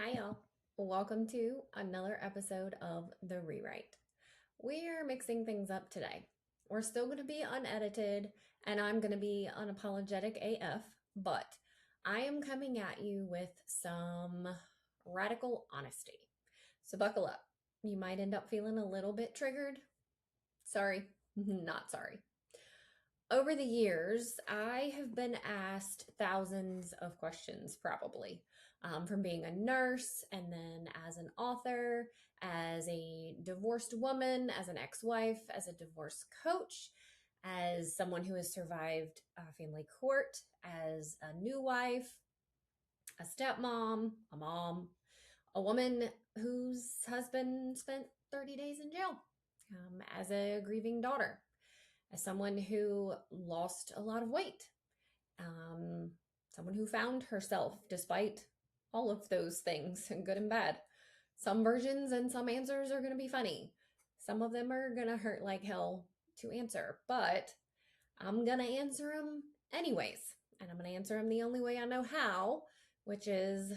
Hi, y'all. Welcome to another episode of The Rewrite. We're mixing things up today. We're still going to be unedited, and I'm going to be unapologetic AF, but I am coming at you with some radical honesty. So buckle up. You might end up feeling a little bit triggered. Sorry, not sorry. Over the years, I have been asked thousands of questions, probably, from being a nurse and then as an author, as a divorced woman, as an ex wife, as a divorce coach, as someone who has survived family court, as a new wife, a stepmom, a mom, a woman whose husband spent 30 days in jail, as a grieving daughter, as someone who lost a lot of weight, um, someone who found herself despite all of those things, good and bad. Some versions and some answers are going to be funny. Some of them are going to hurt like hell to answer, but I'm going to answer them anyways. And I'm going to answer them the only way I know how, which is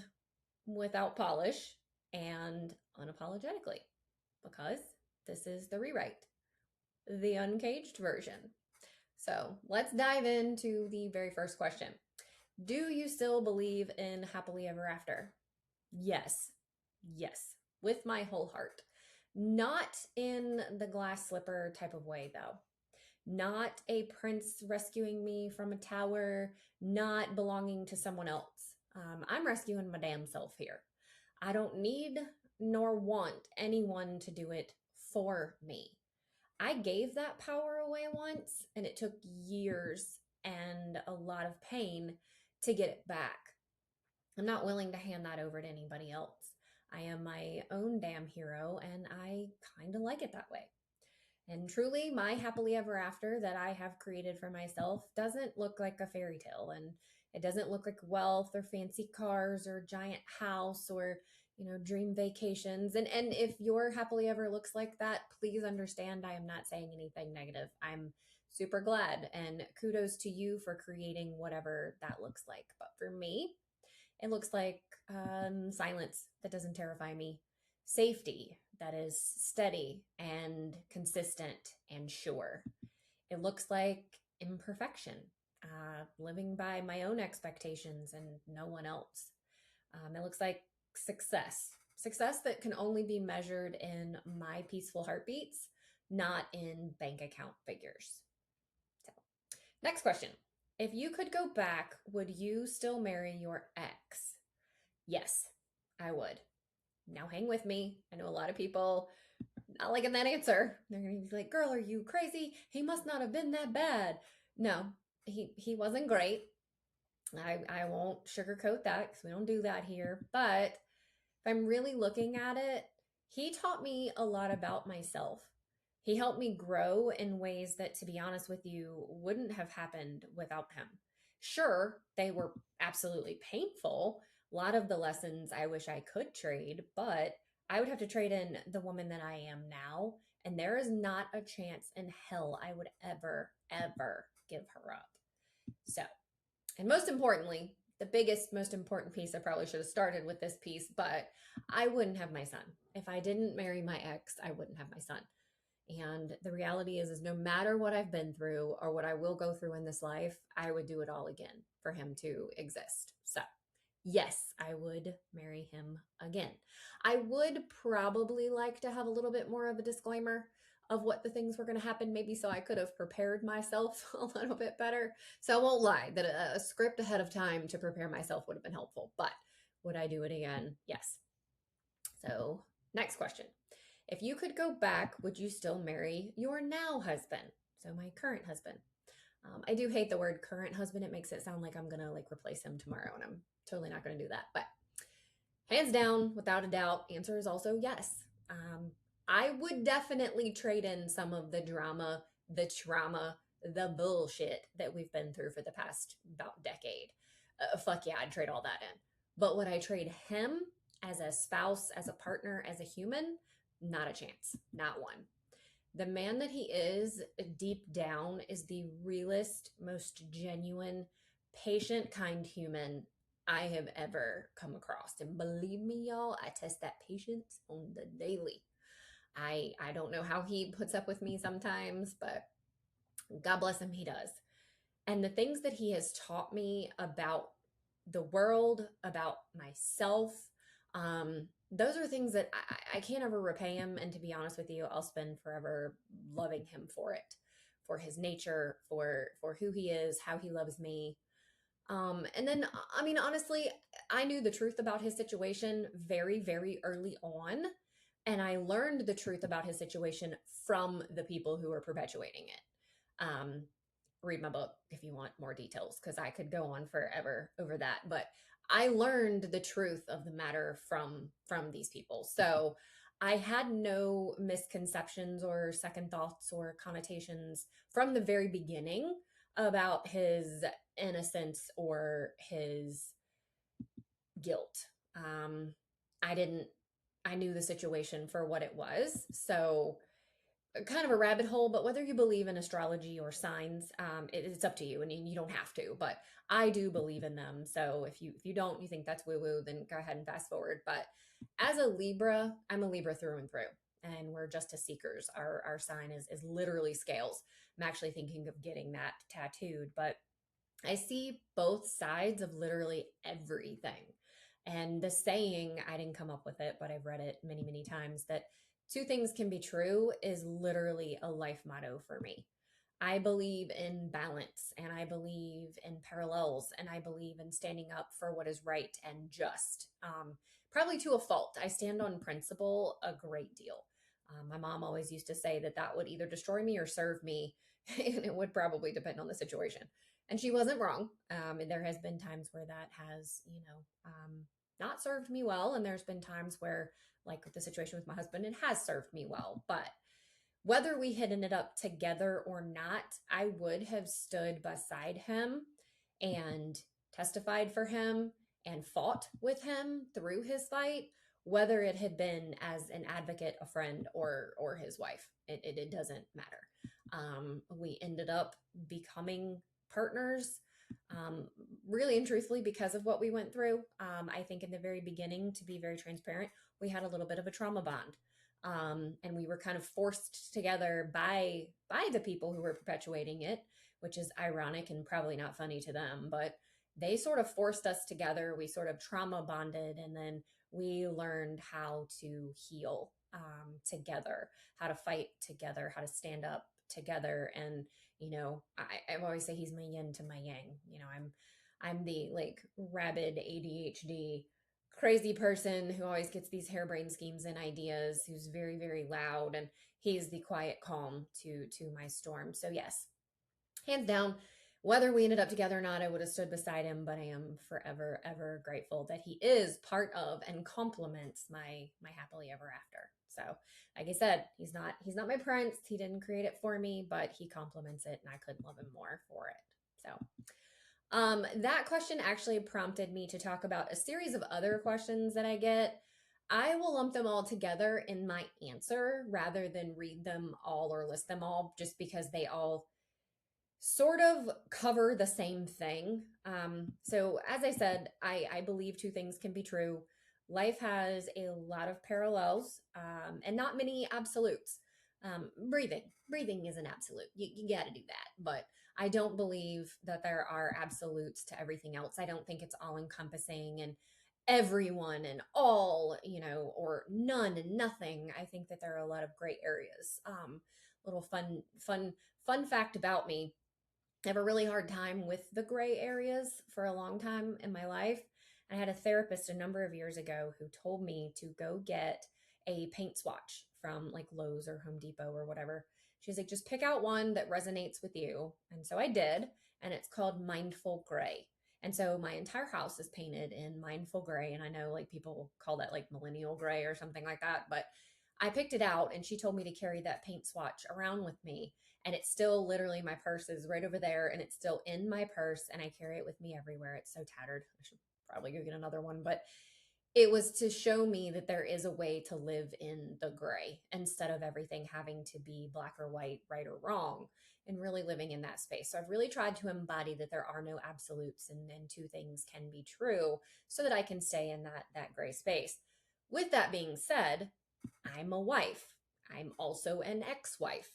without polish and unapologetically, because this is the rewrite, the uncaged version. So let's dive into the very first question. Do you still believe in happily ever after? Yes. Yes. With my whole heart. Not in the glass slipper type of way, though. Not a prince rescuing me from a tower, not belonging to someone else. I'm rescuing my damn self here. I don't need nor want anyone to do it for me. I gave that power away once, and it took years and a lot of pain to get it back. I'm not willing to hand that over to anybody else. I am my own damn hero, and I kind of like it that way. And truly, my happily ever after that I have created for myself doesn't look like a fairy tale, and it doesn't look like wealth or fancy cars or giant house or dream vacations. And if your happily ever looks like that, please understand I am not saying anything negative. I'm super glad and kudos to you for creating whatever that looks like. But for me, it looks like silence that doesn't terrify me, safety that is steady and consistent and sure. It looks like imperfection, living by my own expectations and no one else. It looks like success that can only be measured in my peaceful heartbeats, not in bank account figures. So, next question. If you could go back, would you still marry your ex? Yes, I would. Now hang with me. I know a lot of people not liking that answer. They're going to be like, girl, are you crazy? He must not have been that bad. No, he wasn't great. I won't sugarcoat that because we don't do that here. But if I'm really looking at it, he taught me a lot about myself. He helped me grow in ways that, to be honest with you, wouldn't have happened without him. Sure, they were absolutely painful. A lot of the lessons I wish I could trade, but I would have to trade in the woman that I am now. And there is not a chance in hell I would ever, ever give her up. So, and most importantly, the biggest, most important piece, I probably should have started with this piece, but I wouldn't have my son. If I didn't marry my ex, I wouldn't have my son. And the reality is no matter what I've been through or what I will go through in this life, I would do it all again for him to exist. So yes, I would marry him again. I would probably like to have a little bit more of a disclaimer of what the things were going to happen, maybe so I could have prepared myself a little bit better. So I won't lie that a script ahead of time to prepare myself would have been helpful, but would I do it again? Yes. So next question. If you could go back, would you still marry your now husband? So my current husband. I do hate the word current husband. It makes it sound like I'm going to replace him tomorrow, and I'm totally not going to do that. But hands down, without a doubt, answer is also yes. I would definitely trade in some of the drama, the trauma, the bullshit that we've been through for the past about decade. Fuck yeah, I'd trade all that in. But would I trade him as a spouse, as a partner, as a human? Not a chance. Not one. The man that he is deep down is the realest, most genuine, patient, kind human I have ever come across. And believe me, y'all, I test that patience on the daily. I don't know how he puts up with me sometimes, but God bless him, he does. And the things that he has taught me about the world, about myself, those are things that I can't ever repay him. And to be honest with you, I'll spend forever loving him for it, for his nature, for who he is, how he loves me. And then, I mean, honestly, I knew the truth about his situation very, very early on. And I learned the truth about his situation from the people who were perpetuating it. Read my book if you want more details, because I could go on forever over that. But I learned the truth of the matter from these people. So I had no misconceptions or second thoughts or connotations from the very beginning about his innocence or his guilt. I didn't, I knew the situation for what it was. So, kind of a rabbit hole, but whether you believe in astrology or signs, it's up to you, and you don't have to. But I do believe in them. So if you don't, you think that's woo woo, then go ahead and fast forward. But as a Libra, I'm a Libra through and through, and we're justice seekers. Our sign is literally scales. I'm actually thinking of getting that tattooed, but I see both sides of literally everything. And the saying, I didn't come up with it, but I've read it many, many times, that two things can be true is literally a life motto for me. I believe in balance, and I believe in parallels, and I believe in standing up for what is right and just. Probably to a fault. I stand on principle a great deal. My mom always used to say that that would either destroy me or serve me, and it would probably depend on the situation. And she wasn't wrong. And there has been times where that has, not served me well. And there's been times where, like with the situation with my husband, it has served me well. But whether we had ended up together or not, I would have stood beside him and testified for him and fought with him through his fight, whether it had been as an advocate, a friend, or his wife. It doesn't matter. We ended up becoming partners, really and truthfully, because of what we went through. I think in the very beginning, to be very transparent, we had a little bit of a trauma bond. And we were kind of forced together by the people who were perpetuating it, which is ironic and probably not funny to them, but they sort of forced us together. We sort of trauma bonded, and then we learned how to heal together, how to fight together, how to stand up together. And I always say he's my yin to my yang. I'm the like rabid ADHD crazy person who always gets these harebrained schemes and ideas, who's very, very loud, and he's the quiet calm to my storm. So yes, hands down, whether we ended up together or not, I would have stood beside him. But I am forever ever grateful that he is part of and complements my happily ever after. So like I said, he's not my prince. He didn't create it for me, but he complements it, and I couldn't love him more for it. So that question actually prompted me to talk about a series of other questions that I get. I will lump them all together in my answer rather than read them all or list them all, just because they all sort of cover the same thing. So, as I said, I believe two things can be true. Life has a lot of parallels, and not many absolutes. Breathing is an absolute. You got to do that. But I don't believe that there are absolutes to everything else. I don't think it's all encompassing and everyone and all, or none and nothing. I think that there are a lot of gray areas. Little fun fact about me: I have a really hard time with the gray areas for a long time in my life. I had a therapist a number of years ago who told me to go get a paint swatch from like Lowe's or Home Depot or whatever. She's like, just pick out one that resonates with you. And so I did, and it's called Mindful Gray. And so my entire house is painted in mindful gray. And I know like people call that like millennial gray or something like that, but I picked it out, and she told me to carry that paint swatch around with me. And it's still literally, my purse is right over there, and it's still in my purse, and I carry it with me everywhere. It's so tattered. I should probably go get another one, but It was to show me that there is a way to live in the gray instead of everything having to be black or white, right or wrong, and really living in that space. So I've really tried to embody that there are no absolutes, and two things can be true so that I can stay in that gray space. With that being said, I'm a wife. I'm also an ex-wife.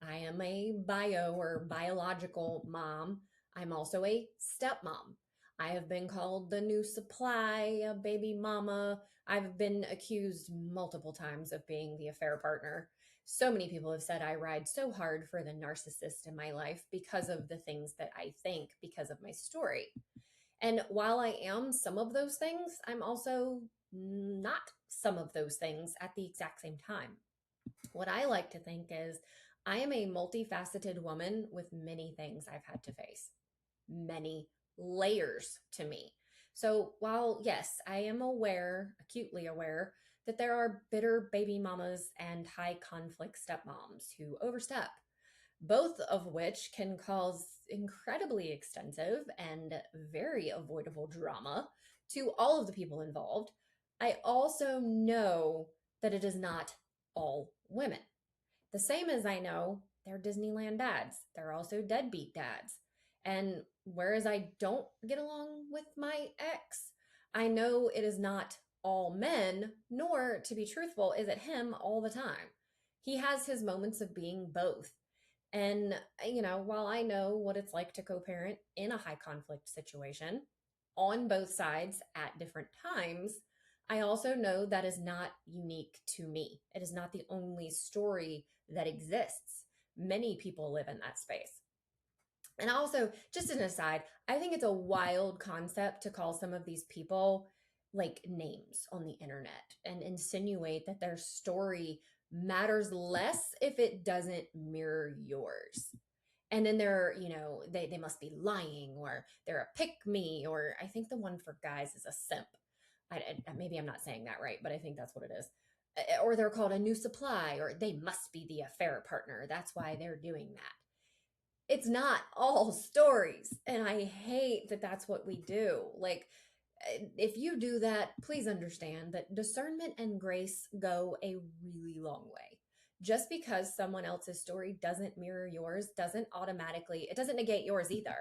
I am a bio or biological mom. I'm also a stepmom. I have been called the new supply, a baby mama. I've been accused multiple times of being the affair partner. So many people have said I ride so hard for the narcissist in my life because of the things that I think, because of my story. And while I am some of those things, I'm also not some of those things at the exact same time. What I like to think is I am a multifaceted woman with many things I've had to face, many layers to me. So while, yes, I am aware, acutely aware, that there are bitter baby mamas and high conflict stepmoms who overstep, both of which can cause incredibly extensive and very avoidable drama to all of the people involved, I also know that it is not all women. The same as I know they're Disneyland dads, they're also deadbeat dads. And whereas I don't get along with my ex, I know it is not all men, nor, to be truthful, is it him all the time. He has his moments of being both. And, while I know what it's like to co parent in a high conflict situation on both sides at different times, I also know that is not unique to me. It is not the only story that exists. Many people live in that space. And also, just an aside, I think it's a wild concept to call some of these people like names on the internet and insinuate that their story matters less if it doesn't mirror yours. And then they must be lying, or they're a pick me, or I think the one for guys is a simp. Maybe I'm not saying that right, but I think that's what it is. Or they're called a new supply, or they must be the affair partner. That's why they're doing that. It's not all stories. And I hate that that's what we do. Like, if you do that, please understand that discernment and grace go a really long way. Just because someone else's story doesn't mirror yours doesn't automatically, it doesn't negate yours either.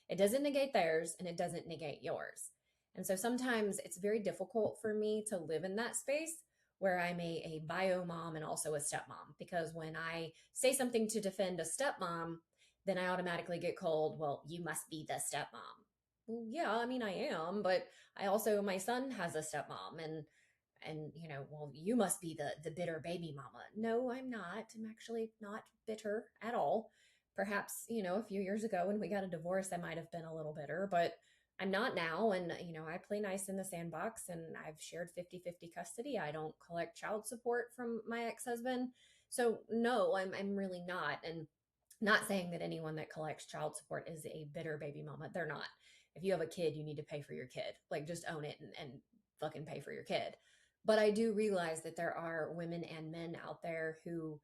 It doesn't negate theirs, and it doesn't negate yours. And so sometimes it's very difficult for me to live in that space where I'm a bio mom and also a stepmom. Because when I say something to defend a stepmom, then I automatically get called, well, you must be the stepmom. Well, yeah, I mean, I am, but I also, my son has a stepmom, and well, you must be the bitter baby mama. No, I'm not. I'm actually not bitter at all. Perhaps, a few years ago when we got a divorce, I might have been a little bitter, but I'm not now. And, I play nice in the sandbox, and I've shared 50-50 custody. I don't collect child support from my ex-husband. So no, I'm really not. And not saying that anyone that collects child support is a bitter baby mama. They're not. If you have a kid, you need to pay for your kid. Like, just own it and fucking pay for your kid. But I do realize that there are women and men out there who,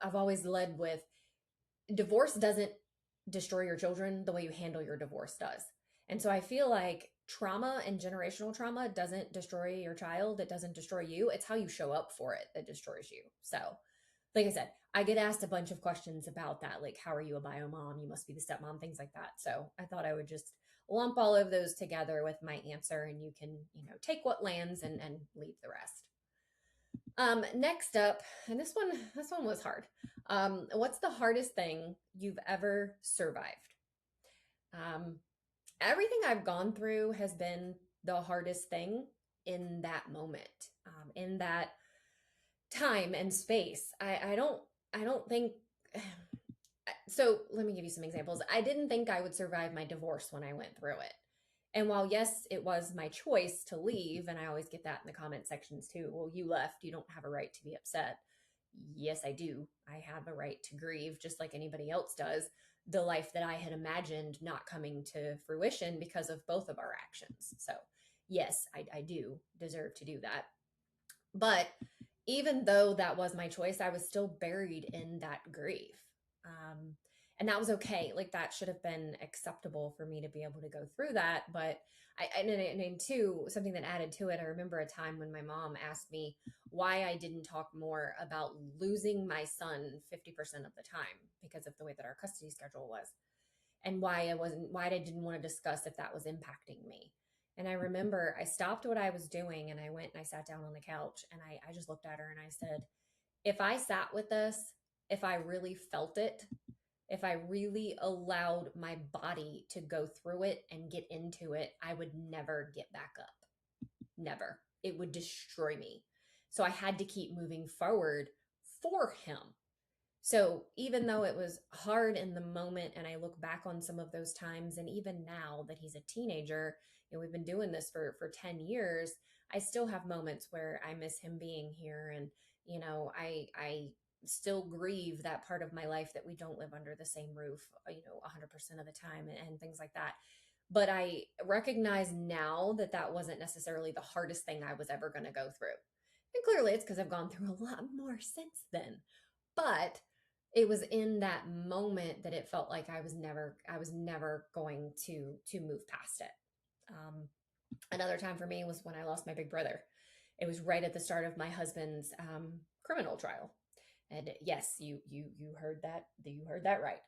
I've always led with divorce doesn't destroy your children the way you handle your divorce does. And so I feel like trauma and generational trauma doesn't destroy your child. It doesn't destroy you. It's how you show up for it that destroys you. So, like I said, I get asked a bunch of questions about that. Like, how are you a bio mom? You must be the stepmom, things like that. So I thought I would just lump all of those together with my answer, and you can, take what lands and leave the rest. Next up, and this one was hard. What's the hardest thing you've ever survived? Um, Everything I've gone through has been the hardest thing in that moment, in that time and space. I don't think. So let me give you some examples. I didn't think I would survive my divorce when I went through it. And while, yes, it was my choice to leave, and I always get that in the comment sections too. Well, you left, you don't have a right to be upset. Yes, I do. I have a right to grieve just like anybody else does. The life that I had imagined not coming to fruition because of both of our actions. So, yes, I do deserve to do that. But even though that was my choice, I was still buried in that grief. Um, And that was okay. Like that should have been acceptable for me to be able to go through that. But and two, something that added to it, I remember a time when my mom asked me why I didn't talk more about losing my son 50% of the time because of the way that our custody schedule was, and why I didn't want to discuss if that was impacting me. And I remember I stopped what I was doing and I went and I sat down on the couch and I just looked at her and I said, if I sat with this, if I really felt it, if I really allowed my body to go through it and get into it, I would never get back up. Never. It would destroy me. So I had to keep moving forward for him. So even though it was hard in the moment, and I look back on some of those times, and even now that he's a teenager, and we've been doing this for 10 years, I still have moments where I miss him being here. And, I still grieve that part of my life that we don't live under the same roof, 100% of the time, and things like that. But I recognize now that that wasn't necessarily the hardest thing I was ever going to go through. And clearly it's because I've gone through a lot more since then. But it was in that moment that it felt like I was never going to move past it. Another time for me was when I lost my big brother. It was right at the start of my husband's criminal trial. And yes, you heard that right.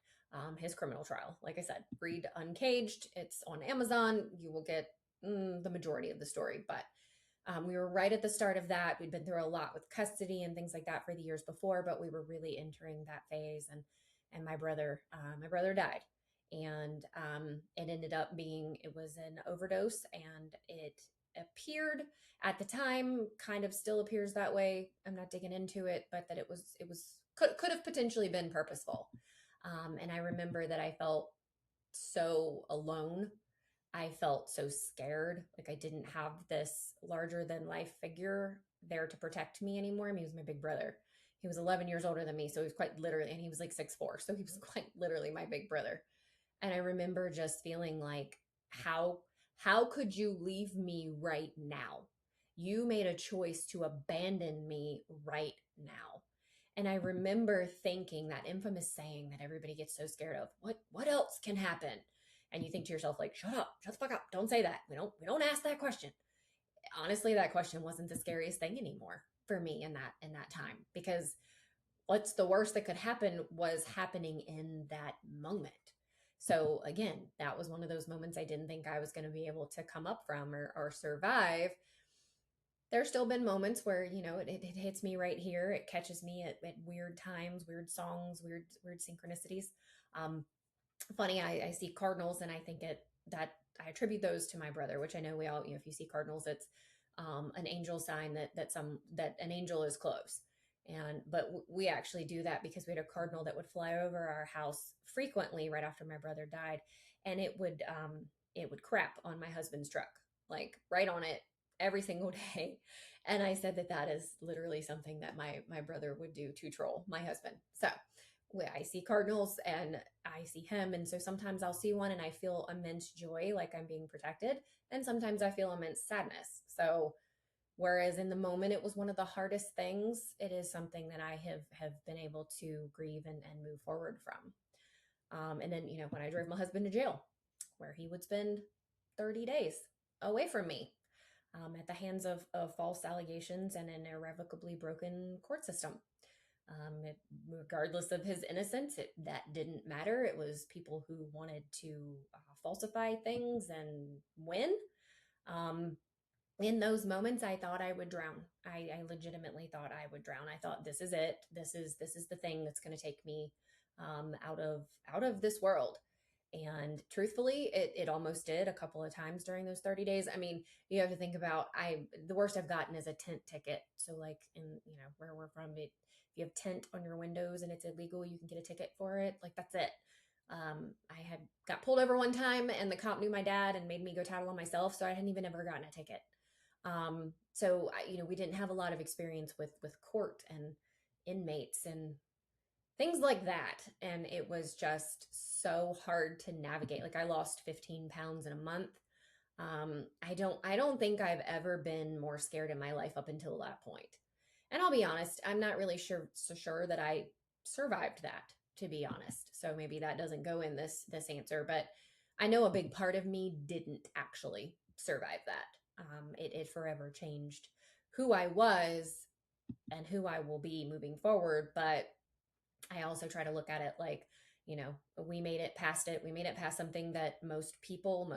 His criminal trial. Like I said, read Uncaged. It's on Amazon. You will get the majority of the story. But we were right at the start of that. We'd been through a lot with custody and things like that for the years before, but we were really entering that phase. And my brother died, and it was an overdose, and it appeared at the time, kind of still appears that way. I'm not digging into it, but that it could have potentially been purposeful. And I remember that I felt so alone. I felt so scared. Like I didn't have this larger than life figure there to protect me anymore. I mean, he was my big brother. He was 11 years older than me. So he was quite literally, and he was like 6'4". So he was quite literally my big brother. And I remember just feeling like, how could you leave me right now? You made a choice to abandon me right now. And I remember thinking that infamous saying that everybody gets so scared of, what else can happen? And you think to yourself, like, shut up, shut the fuck up, don't say that. We don't ask that question. Honestly, that question wasn't the scariest thing anymore for me in that time, because what's the worst that could happen was happening in that moment. So again, that was one of those moments I didn't think I was going to be able to come up from or survive. There's still been moments where, it hits me right here. It catches me at weird times, weird songs, weird synchronicities. Funny, I see cardinals, and I think that I attribute those to my brother, which I know we all, if you see cardinals, it's an angel sign that an angel is close. But we actually do that because we had a cardinal that would fly over our house frequently right after my brother died, and it would crap on my husband's truck, like right on it every single day. And I said that is literally something that my brother would do to troll my husband. So I see cardinals and I see him. And so sometimes I'll see one and I feel immense joy, like I'm being protected. And sometimes I feel immense sadness. So whereas in the moment it was one of the hardest things, it is something that I have been able to grieve and move forward from. And then, when I drove my husband to jail, where he would spend 30 days away from me, at the hands of false allegations and an irrevocably broken court system. Regardless of his innocence, that didn't matter. It was people who wanted to falsify things and win. In those moments, I thought I would drown. I legitimately thought I would drown. I thought, this is it. This is the thing that's going to take me out of this world. And truthfully, it almost did a couple of times during those 30 days. I mean, you have to think about, the worst I've gotten is a tent ticket. So like in, where we're from, if you have tent on your windows and it's illegal, you can get a ticket for it. Like that's it. I had got pulled over one time and the cop knew my dad and made me go tattle on myself. So I hadn't even ever gotten a ticket. So we didn't have a lot of experience with court and inmates and things like that. And it was just so hard to navigate. Like I lost 15 pounds in a month. I don't think I've ever been more scared in my life up until that point. And I'll be honest, I'm not really sure that I survived that, to be honest. So maybe that doesn't go in this answer, but I know a big part of me didn't actually survive that. It forever changed who I was and who I will be moving forward. But I also try to look at it like, we made it past it. We made it past something that most people,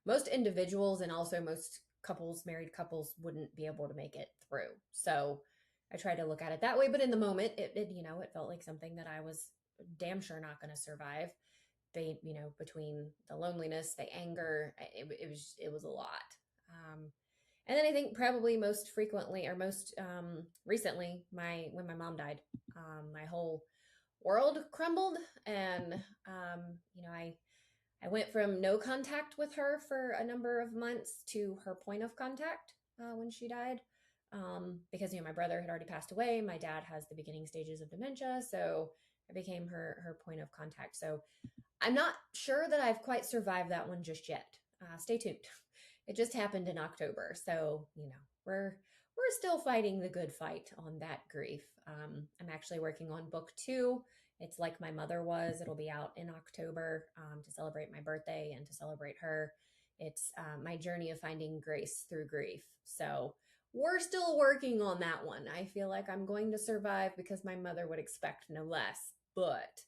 most individuals, and also most couples, married couples, wouldn't be able to make it through. So I try to look at it that way. But in the moment, it felt like something that I was damn sure not going to survive. Between the loneliness, the anger, it was a lot. Um, and then I think probably most frequently or most recently, when my mom died, my whole world crumbled, and I went from no contact with her for a number of months to her point of contact when she died. Because my brother had already passed away, my dad has the beginning stages of dementia, so I became her point of contact. So I'm not sure that I've quite survived that one just yet. Stay tuned. It just happened in October, so we're still fighting the good fight on that grief. I'm actually working on book 2. It's Like My Mother Was. It'll be out in October to celebrate my birthday and to celebrate her. It's my journey of finding grace through grief. So we're still working on that one. I feel like I'm going to survive because my mother would expect no less, but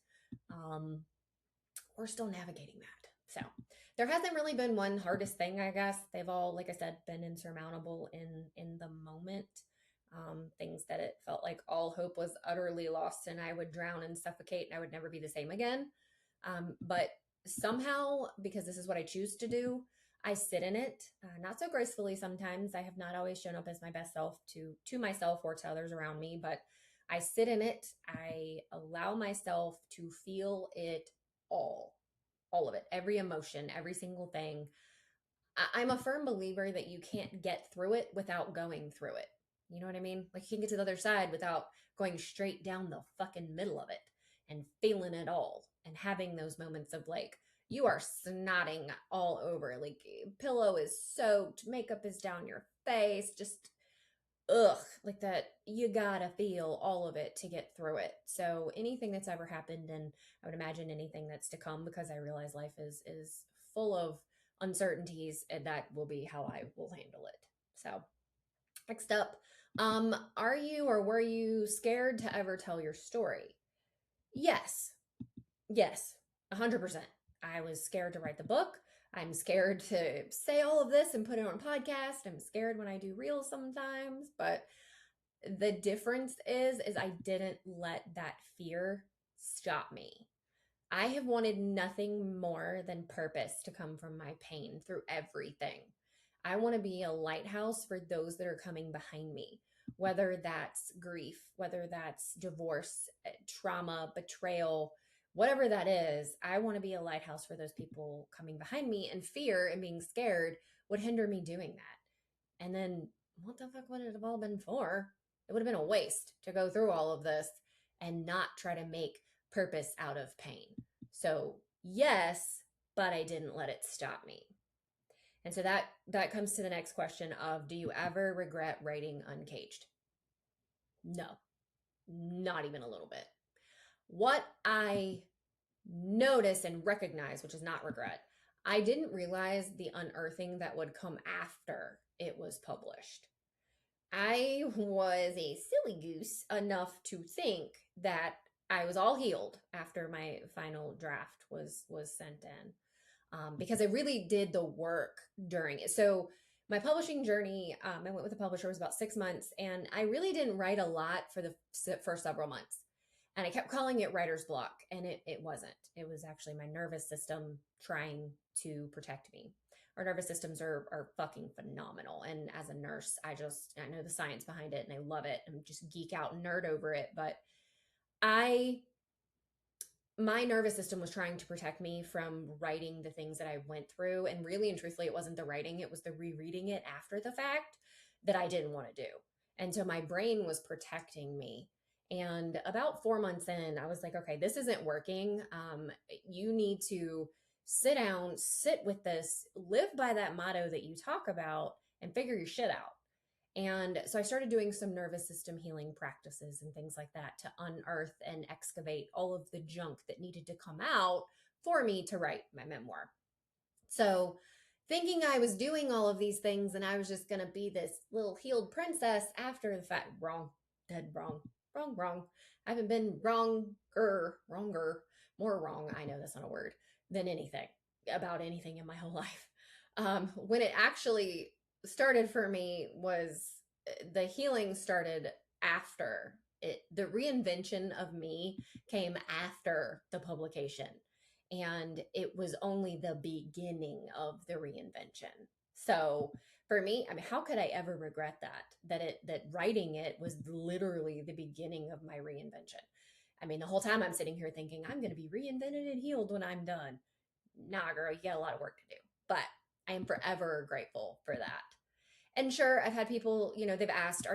we're still navigating that. So there hasn't really been one hardest thing, I guess. They've all, like I said, been insurmountable in the moment. Things that it felt like all hope was utterly lost and I would drown and suffocate and I would never be the same again. But somehow, because this is what I choose to do, I sit in it, not so gracefully sometimes. I have not always shown up as my best self to myself or to others around me, but I sit in it. I allow myself to feel it all of it, every emotion, every single thing. I'm a firm believer that you can't get through it without going through it. You know what I mean? Like, you can't get to the other side without going straight down the fucking middle of it and feeling it all and having those moments of like, you are snotting all over, like pillow is soaked, makeup is down your face, just ugh, like that. You gotta feel all of it to get through it. So anything that's ever happened, and I would imagine anything that's to come, because I realize life is full of uncertainties, and that will be how I will handle it. So next up, are you or were you scared to ever tell your story? Yes. Yes, 100%. I was scared to write the book. I'm scared to say all of this and put it on a podcast. I'm scared when I do reels sometimes, but the difference is I didn't let that fear stop me. I have wanted nothing more than purpose to come from my pain through everything. I want to be a lighthouse for those that are coming behind me, whether that's grief, whether that's divorce, trauma, betrayal, whatever that is. I want to be a lighthouse for those people coming behind me, and fear and being scared would hinder me doing that. And then what the fuck would it have all been for? It would have been a waste to go through all of this and not try to make purpose out of pain. So yes, but I didn't let it stop me. And so that comes to the next question of, do you ever regret writing Uncaged? No, not even a little bit. What I notice and recognize, which is not regret, I didn't realize the unearthing that would come after it was published. I was a silly goose enough to think that I was all healed after my final draft was sent in, because I really did the work during it. So my publishing journey, I went with a publisher, was about 6 months, and I really didn't write a lot for the first several months. And I kept calling it writer's block, and it wasn't. It was actually my nervous system trying to protect me. Our nervous systems are fucking phenomenal. And as a nurse, I know the science behind it and I love it. I'm just geek out and nerd over it. But my nervous system was trying to protect me from writing the things that I went through. And really and truthfully, it wasn't the writing, it was the rereading it after the fact that I didn't want to do. And so my brain was protecting me. And about 4 months in, I was like, okay, this isn't working. You need to sit down, sit with this, live by that motto that you talk about, and figure your shit out. And so I started doing some nervous system healing practices and things like that to unearth and excavate all of the junk that needed to come out for me to write my memoir. So, thinking I was doing all of these things and I was just going to be this little healed princess after the fact, wrong, dead wrong, wrong, wrong. I haven't been wronger, more wrong, I know that's not a word, than anything about anything in my whole life. When it actually started for me was the healing started after it. The reinvention of me came after the publication, and it was only the beginning of the reinvention. So for me, I mean, how could I ever regret that writing it was literally the beginning of my reinvention. I mean, the whole time I'm sitting here thinking I'm going to be reinvented and healed when I'm done. Nah, girl, you got a lot of work to do. But I am forever grateful for that. And sure, I've had people, they've asked,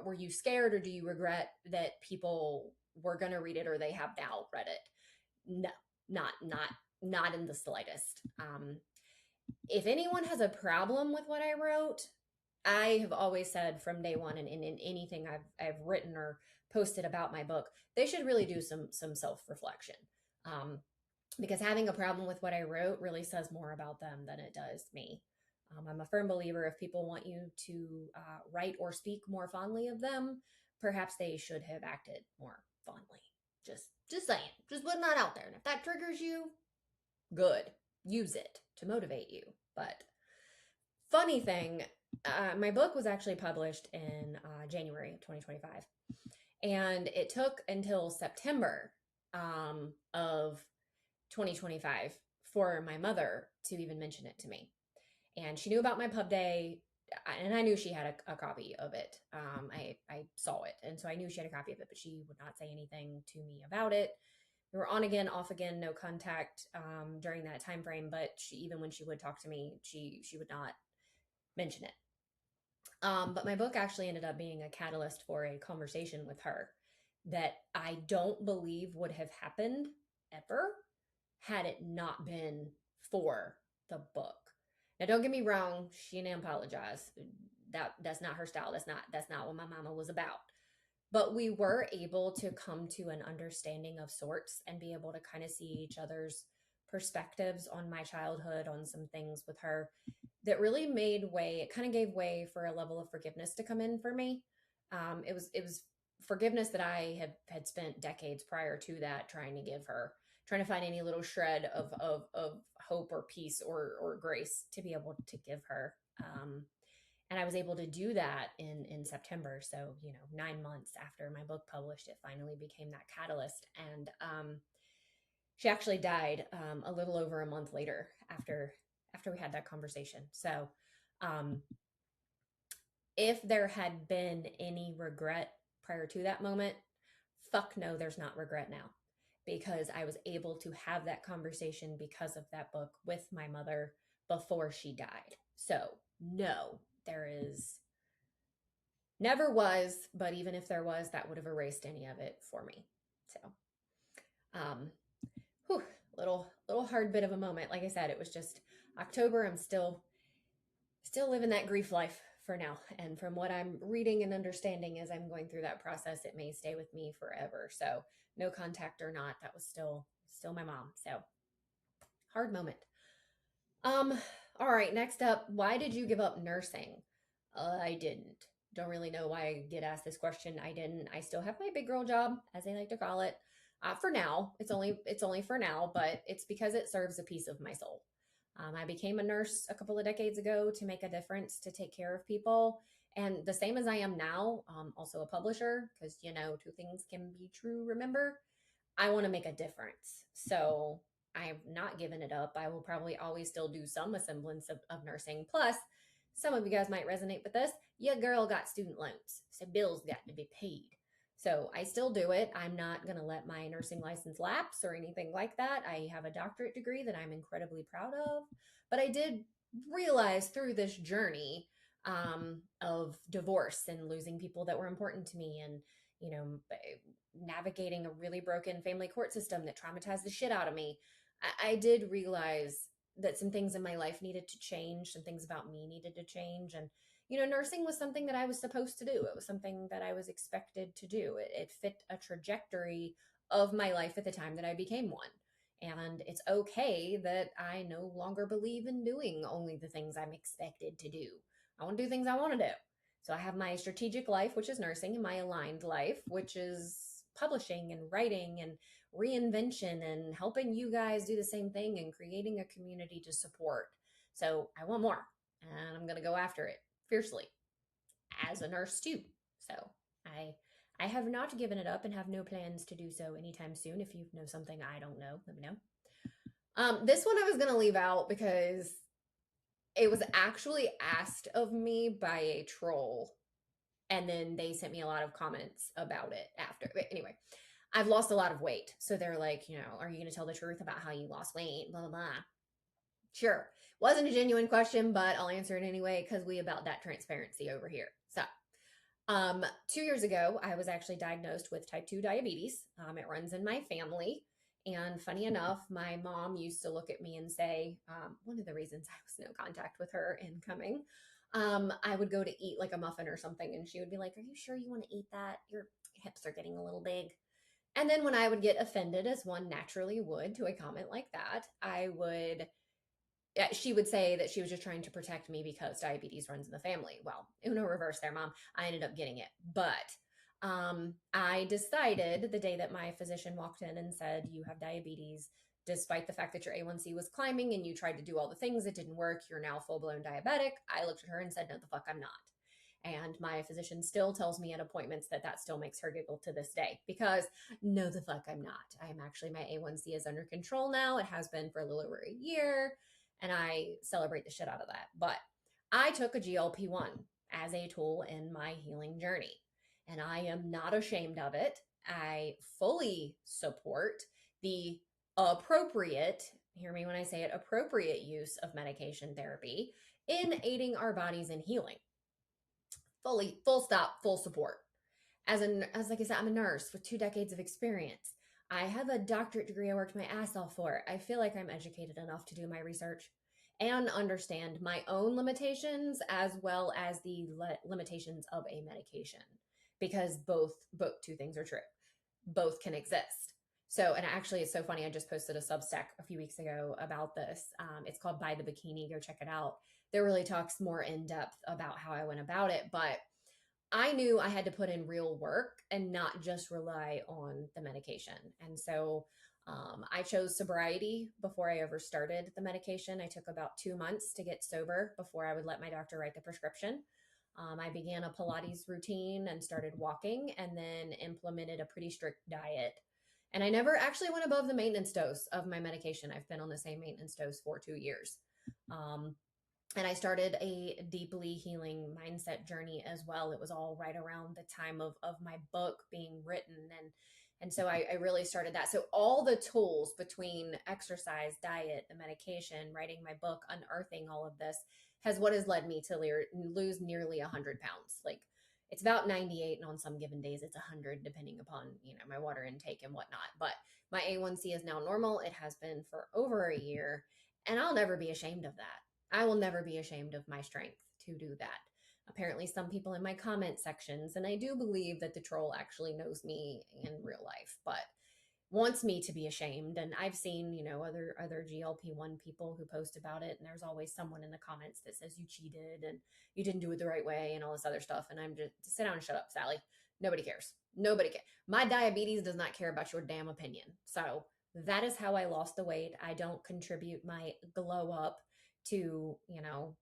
were you scared, or do you regret that people were going to read it or they have now read it? No, not in the slightest. If anyone has a problem with what I wrote, I have always said from day one, and in anything I've written or posted about my book, they should really do some self reflection. Because having a problem with what I wrote really says more about them than it does me. I'm a firm believer if people want you to write or speak more fondly of them, perhaps they should have acted more fondly. Just saying, just putting that out there. And if that triggers you, good, use it to motivate you. But funny thing, my book was actually published in January of 2025, and it took until September of 2025 for my mother to even mention it to me. And she knew about my pub day, and I knew she had a copy of it. I saw it, and so I knew she had a copy of it, but she would not say anything to me about it. We were on again, off again, no contact during that time frame. But even when she would talk to me, she would not mention it. But my book actually ended up being a catalyst for a conversation with her that I don't believe would have happened ever had it not been for the book. Now, don't get me wrong, she didn't apologize. That's not her style. That's not what my mama was about. But we were able to come to an understanding of sorts and be able to kind of see each other's perspectives on my childhood, on some things with her that really made way. It kind of gave way for a level of forgiveness to come in for me. It was forgiveness that I had spent decades prior to that trying to give her, trying to find any little shred of hope or peace or grace to be able to give her. And I was able to do that in September. So, 9 months after my book published, it finally became that catalyst. And she actually died a little over a month later after we had that conversation. So, if there had been any regret prior to that moment, fuck no, there's not regret now, because I was able to have that conversation because of that book with my mother before she died. So, no, there is never was, but even if there was, that would have erased any of it for me. So, whew, little hard bit of a moment. Like I said, it was just October. I'm still living that grief life for now. And from what I'm reading and understanding as I'm going through that process, it may stay with me forever. So no contact or not, that was still my mom. So hard moment. All right, next up, why did you give up nursing? I didn't. Don't really know why I get asked this question. I didn't. I still have my big girl job, as they like to call it. For now, it's only for now, but it's because it serves a piece of my soul. I became a nurse a couple of decades ago to make a difference, to take care of people. And the same as I am now, also a publisher, because, two things can be true, remember? I want to make a difference. So I've not given it up. I will probably always still do some semblance of nursing. Plus, some of you guys might resonate with this. Your girl got student loans, so bills got to be paid. So I still do it. I'm not going to let my nursing license lapse or anything like that. I have a doctorate degree that I'm incredibly proud of. But I did realize through this journey of divorce and losing people that were important to me, and navigating a really broken family court system that traumatized the shit out of me, I did realize that some things in my life needed to change, some things about me needed to change. And nursing was something that I was supposed to do. It was something that I was expected to do. It fit a trajectory of my life at the time that I became one. And it's okay that I no longer believe in doing only the things I'm expected to do. I want to do things I want to do. So I have my strategic life, which is nursing, and my aligned life, which is publishing and writing and reinvention and helping you guys do the same thing and creating a community to support. So I want more, and I'm going to go after it fiercely as a nurse too. So I I have not given it up and have no plans to do so anytime soon. If you know something I don't know, let me know. This one I was going to leave out because it was actually asked of me by a troll, and then they sent me a lot of comments about it after. But anyway, I've lost a lot of weight. So they're like, are you going to tell the truth about how you lost weight? Blah, blah, blah. Sure. Wasn't a genuine question, but I'll answer it anyway because we about that transparency over here. So, 2 years ago, I was actually diagnosed with type 2 diabetes. It runs in my family. And funny enough, my mom used to look at me and say, one of the reasons I was no contact with her incoming, I would go to eat like a muffin or something, and she would be like, "Are you sure you want to eat that? Your hips are getting a little big." And then when I would get offended, as one naturally would, to a comment like that, she would say that she was just trying to protect me because diabetes runs in the family. Well, uno reverse there, mom. I ended up getting it. But I decided the day that my physician walked in and said, "You have diabetes, despite the fact that your A1C was climbing and you tried to do all the things, it didn't work. You're now full blown diabetic." I looked at her and said, "No, the fuck, I'm not." And my physician still tells me at appointments that still makes her giggle to this day because no, the fuck, I'm not. I'm actually, my A1C is under control now. It has been for a little over a year, and I celebrate the shit out of that. But I took a GLP-1 as a tool in my healing journey, and I am not ashamed of it. I fully support the appropriate, hear me when I say it, appropriate use of medication therapy in aiding our bodies in healing. Fully, full stop, full support. As like I said, I'm a nurse with 2 decades of experience. I have a doctorate degree I worked my ass off for. I feel like I'm educated enough to do my research and understand my own limitations as well as the limitations of a medication, because both two things are true. Both can exist. So, and actually, it's so funny. I just posted a Substack a few weeks ago about this. It's called By the Bikini. Go check it out. That really talks more in depth about how I went about it. But I knew I had to put in real work and not just rely on the medication. And so I chose sobriety before I ever started the medication. I took about 2 months to get sober before I would let my doctor write the prescription. I began a Pilates routine and started walking, and then implemented a pretty strict diet. And I never actually went above the maintenance dose of my medication. I've been on the same maintenance dose for 2 years. And I started a deeply healing mindset journey as well. It was all right around the time of my book being written. And so I really started that. So all the tools between exercise, diet, the medication, writing my book, unearthing all of this has led me to lose nearly 100 pounds. Like, it's about 98, and on some given days it's 100, depending upon, my water intake and whatnot. But my A1C is now normal. It has been for over a year, and I'll never be ashamed of that. I will never be ashamed of my strength to do that. Apparently, some people in my comment sections, and I do believe that the troll actually knows me in real life, but wants me to be ashamed. And I've seen, other GLP-1 people who post about it, and there's always someone in the comments that says you cheated and you didn't do it the right way and all this other stuff. And I'm just, sit down and shut up, Sally. Nobody cares. Nobody cares. My diabetes does not care about your damn opinion. So that is how I lost the weight. I don't contribute my glow up to,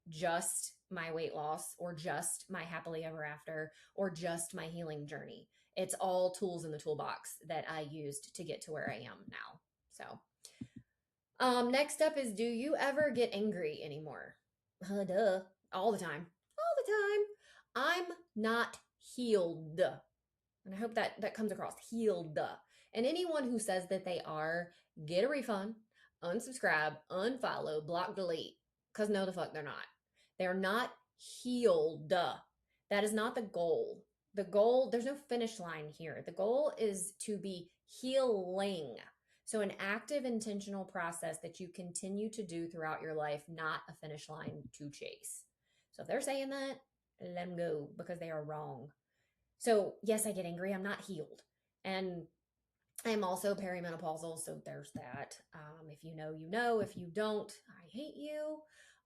just my weight loss or just my happily ever after or just my healing journey. It's all tools in the toolbox that I used to get to where I am now. So, next up is, do you ever get angry anymore? Duh. All the time. All the time. I'm not healed. And I hope that comes across. Healed. And anyone who says that they are, get a refund, unsubscribe, unfollow, block, delete. Because no, the fuck, they're not. They're not healed. That is not the goal. The goal, there's no finish line here. The goal is to be healing. So an active, intentional process that you continue to do throughout your life, not a finish line to chase. So if they're saying that, let them go because they are wrong. So, yes, I get angry. I'm not healed. And I'm also perimenopausal, so there's that. If you know, you know. If you don't, I hate you.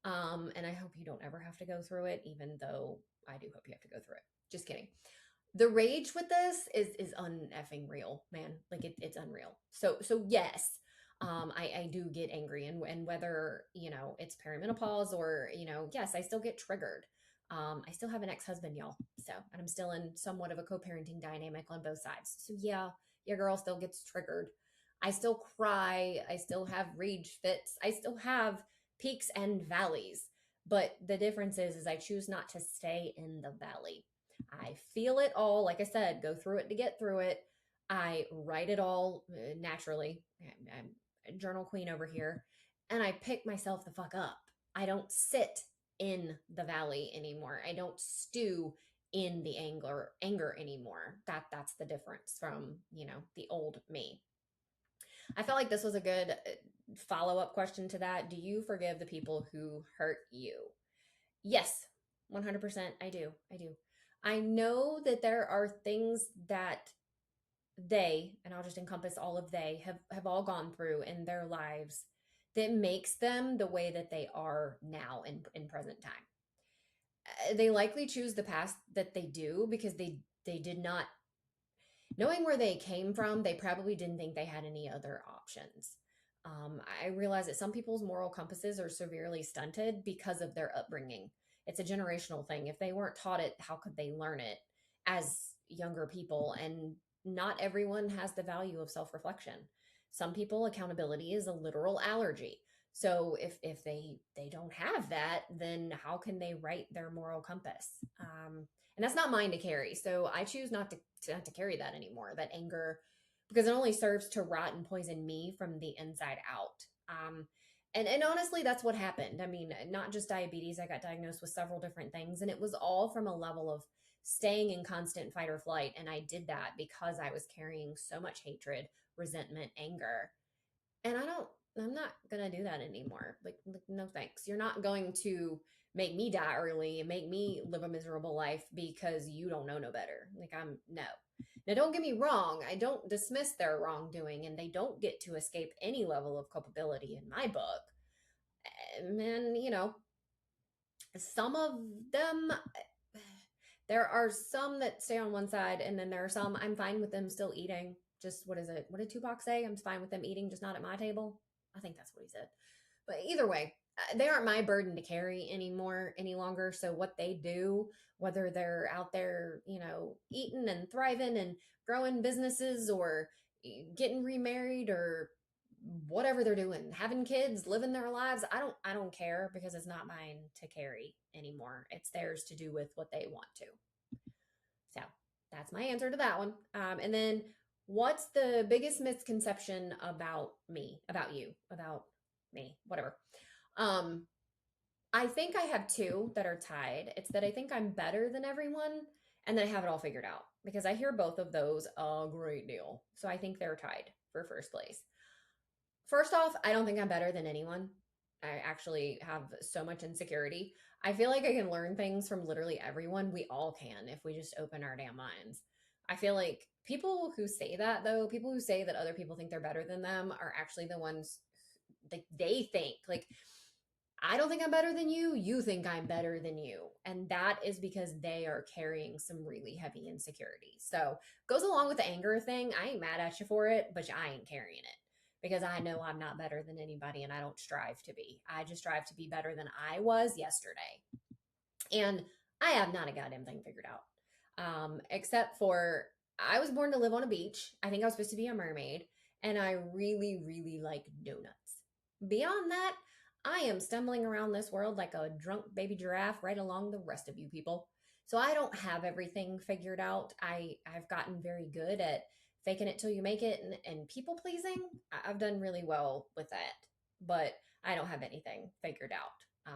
And I hope you don't ever have to go through it, even though I do hope you have to go through it. Just kidding. The rage with this is uneffing real, man. Like it's unreal. So yes, I do get angry, and whether it's perimenopause or yes, I still get triggered. I still have an ex-husband, y'all. So, and I'm still in somewhat of a co-parenting dynamic on both sides. So yeah, your girl still gets triggered. I still cry. I still have rage fits. I still have peaks and valleys. But the difference is I choose not to stay in the valley. I feel it all. Like I said, go through it to get through it. I write it all naturally. I'm a journal queen over here. And I pick myself the fuck up. I don't sit in the valley anymore. I don't stew in the anger anymore. That's the difference from, the old me. I felt like this was a good follow-up question to that. Do you forgive the people who hurt you? Yes, 100% I do. I do. I know that there are things that they, and I'll just encompass all of they, have all gone through in their lives that makes them the way that they are now in present time. They likely choose the path that they do because they did not, knowing where they came from, they probably didn't think they had any other options. I realize that some people's moral compasses are severely stunted because of their upbringing. It's a generational thing. If they weren't taught it, how could they learn it as younger people? And not everyone has the value of self-reflection. Some people, accountability is a literal allergy. So if they don't have that, then how can they write their moral compass? And that's not mine to carry. So I choose not to carry that anymore. That anger, because it only serves to rot and poison me from the inside out. And honestly, that's what happened. I mean, not just diabetes. I got diagnosed with several different things, and it was all from a level of staying in constant fight or flight. And I did that because I was carrying so much hatred, resentment, anger. And I'm not gonna do that anymore. Like no thanks. You're not going to make me die early and make me live a miserable life because you don't know no better. Like I'm no. Now don't get me wrong, I don't dismiss their wrongdoing and they don't get to escape any level of culpability in my book. And some of them, there are some that stay on one side, and then there are some I'm fine with them still eating. Just what is it? What did Tupac say? I'm fine with them eating, just not at my table. I think that's what he said. But either way, they aren't my burden to carry any longer. So what they do, whether they're out there, eating and thriving and growing businesses or getting remarried or whatever they're doing, having kids, living their lives, I don't care because it's not mine to carry anymore. It's theirs to do with what they want to. So that's my answer to that one. And then what's the biggest misconception about me, about you, about me, whatever? Um, I think I have two that are tied. It's that I think I'm better than everyone and that I have it all figured out because I hear both of those a great deal. So I think they're tied for first place. First off, I don't think I'm better than anyone. I actually have so much insecurity. I feel like I can learn things from literally everyone. We all can if we just open our damn minds. I feel like people who say that, though, people who say that other people think they're better than them are actually the ones like they think like I don't think I'm better than you. You think I'm better than you. And that is because they are carrying some really heavy insecurities. So goes along with the anger thing. I ain't mad at you for it, but I ain't carrying it because I know I'm not better than anybody and I don't strive to be. I just strive to be better than I was yesterday. And I have not a goddamn thing figured out. Except for I was born to live on a beach. I think I was supposed to be a mermaid. And I really, really like donuts. Beyond that, I am stumbling around this world like a drunk baby giraffe right along the rest of you people. So I don't have everything figured out. I've gotten very good at faking it till you make it and people pleasing. I've done really well with that, but I don't have anything figured out.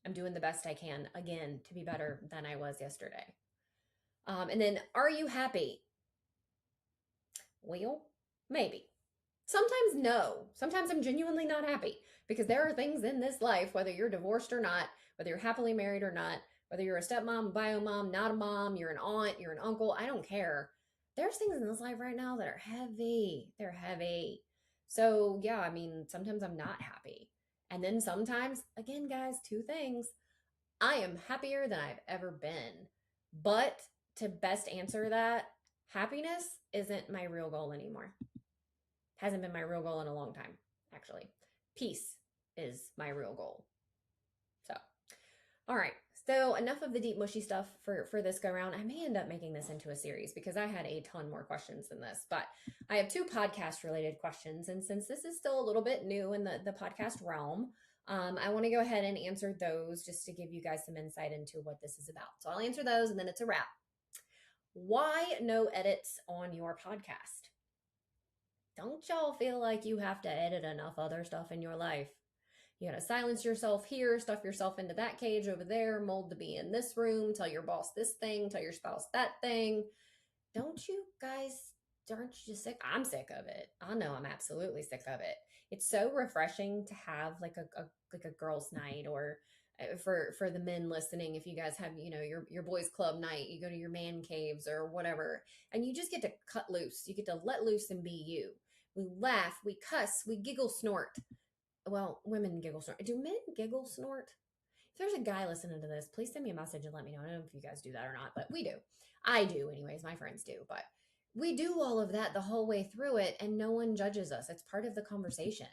I'm doing the best I can again to be better than I was yesterday. And then, are you happy? Well, maybe. Sometimes no. Sometimes I'm genuinely not happy because there are things in this life, whether you're divorced or not, whether you're happily married or not, Whether you're a stepmom, a bio mom, not a mom, you're an aunt, you're an uncle, I don't care. There's things in this life right now that are heavy. They're heavy. So, yeah, I mean, sometimes I'm not happy. And then sometimes, again, guys, two things. I am happier than I've ever been. But to best answer that, happiness isn't my real goal anymore. Hasn't been my real goal in a long time, actually. Peace is my real goal. So, all right. So enough of the deep mushy stuff for this go round. I may end up making this into a series because I had a ton more questions than this, but I have two podcast related questions. And since this is still a little bit new in the podcast realm, I want to go ahead and answer those just to give you guys some insight into what this is about. So I'll answer those and then it's a wrap. Why no edits on your podcast? Don't y'all feel like you have to edit enough other stuff in your life? You gotta silence yourself here, stuff yourself into that cage over there, mold to be in this room, tell your boss this thing, tell your spouse that thing. Don't you guys, aren't you just sick? I'm sick of it. I know I'm absolutely sick of it. It's so refreshing to have like a girls' night, or for the men listening, if you guys have, your boys club night, you go to your man caves or whatever, and you just get to cut loose. You get to let loose and be you. We laugh, we cuss, we giggle, snort. Well, women giggle snort. Do men giggle snort? If there's a guy listening to this, please send me a message and let me know. I don't know if you guys do that or not, but we do. I do anyways. My friends do, but we do all of that the whole way through it and no one judges us. It's part of the conversation.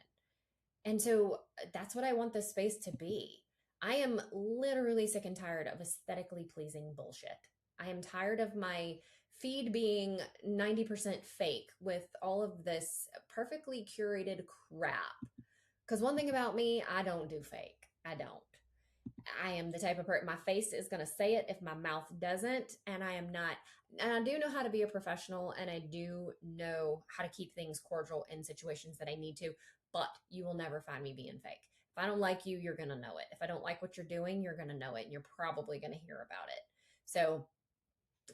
And so that's what I want this space to be. I am literally sick and tired of aesthetically pleasing bullshit. I am tired of my feed being 90% fake with all of this perfectly curated crap. Because one thing about me, I don't do fake. I don't. I am the type of person, my face is going to say it if my mouth doesn't. And I am not, and I do know how to be a professional and I do know how to keep things cordial in situations that I need to, but you will never find me being fake. If I don't like you, you're going to know it. If I don't like what you're doing, you're going to know it and you're probably going to hear about it. So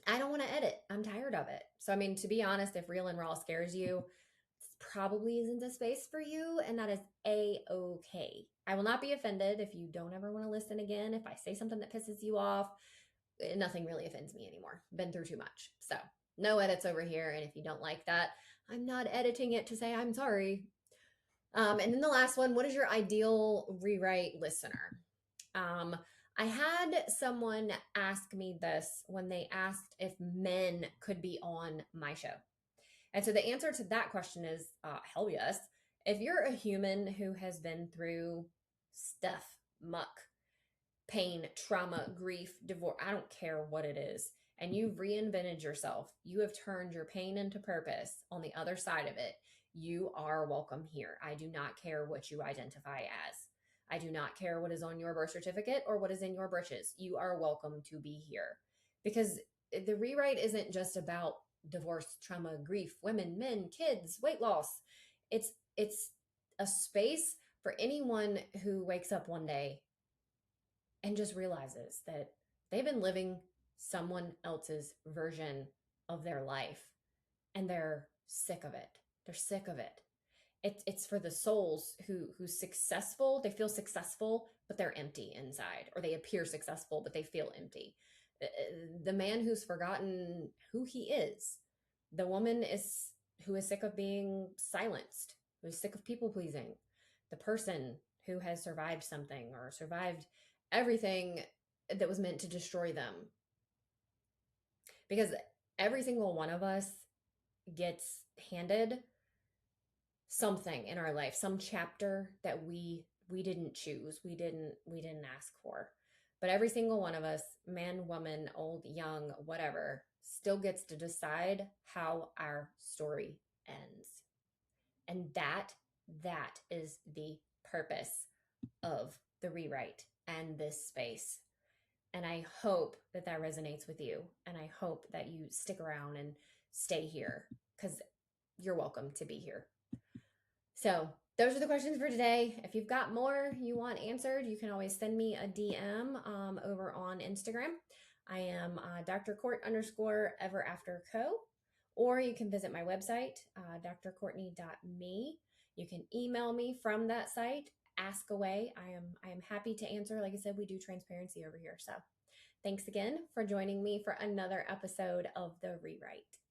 I don't want to edit. I'm tired of it. So, I mean, to be honest, if real and raw scares you, probably isn't a space for you, and that is a-okay. I will not be offended if you don't ever want to listen again. If I say something that pisses you off, nothing really offends me anymore. Been through too much. So no edits over here. And if you don't like that, I'm not editing it to say I'm sorry. And then the last one, what is your ideal rewrite listener? I had someone ask me this when they asked if men could be on my show. And so the answer to that question is hell yes. If you're a human who has been through stuff, muck, pain, trauma, grief, divorce, I don't care what it is, and you've reinvented yourself, you have turned your pain into purpose on the other side of it, you are welcome here. I do not care what you identify as. I do not care what is on your birth certificate or what is in your britches. You are welcome to be here. Because the rewrite isn't just about divorce, trauma, grief, women, men, kids, weight loss. It's a space for anyone who wakes up one day and just realizes that they've been living someone else's version of their life and they're sick of it. They're sick of it. It's for the souls who's successful. They feel successful, but they're empty inside, or they appear successful, but they feel empty. The man who's forgotten who he is, the woman who is sick of being silenced, who is sick of people pleasing, the person who has survived something or survived everything that was meant to destroy them. Because every single one of us gets handed something in our life, some chapter that we didn't choose, we didn't ask for. But every single one of us, man, woman, old, young, whatever, still gets to decide how our story ends. And that is the purpose of the rewrite and this space. And I hope that resonates with you. And I hope that you stick around and stay here because you're welcome to be here. So those are the questions for today. If you've got more you want answered, you can always send me a DM over on Instagram. I am Dr. Court _everafterco, or you can visit my website, drcourtney.me. You can email me from that site ask away. I am happy to answer. Like I said, we do transparency over here. So thanks again for joining me for another episode of The Rewrite.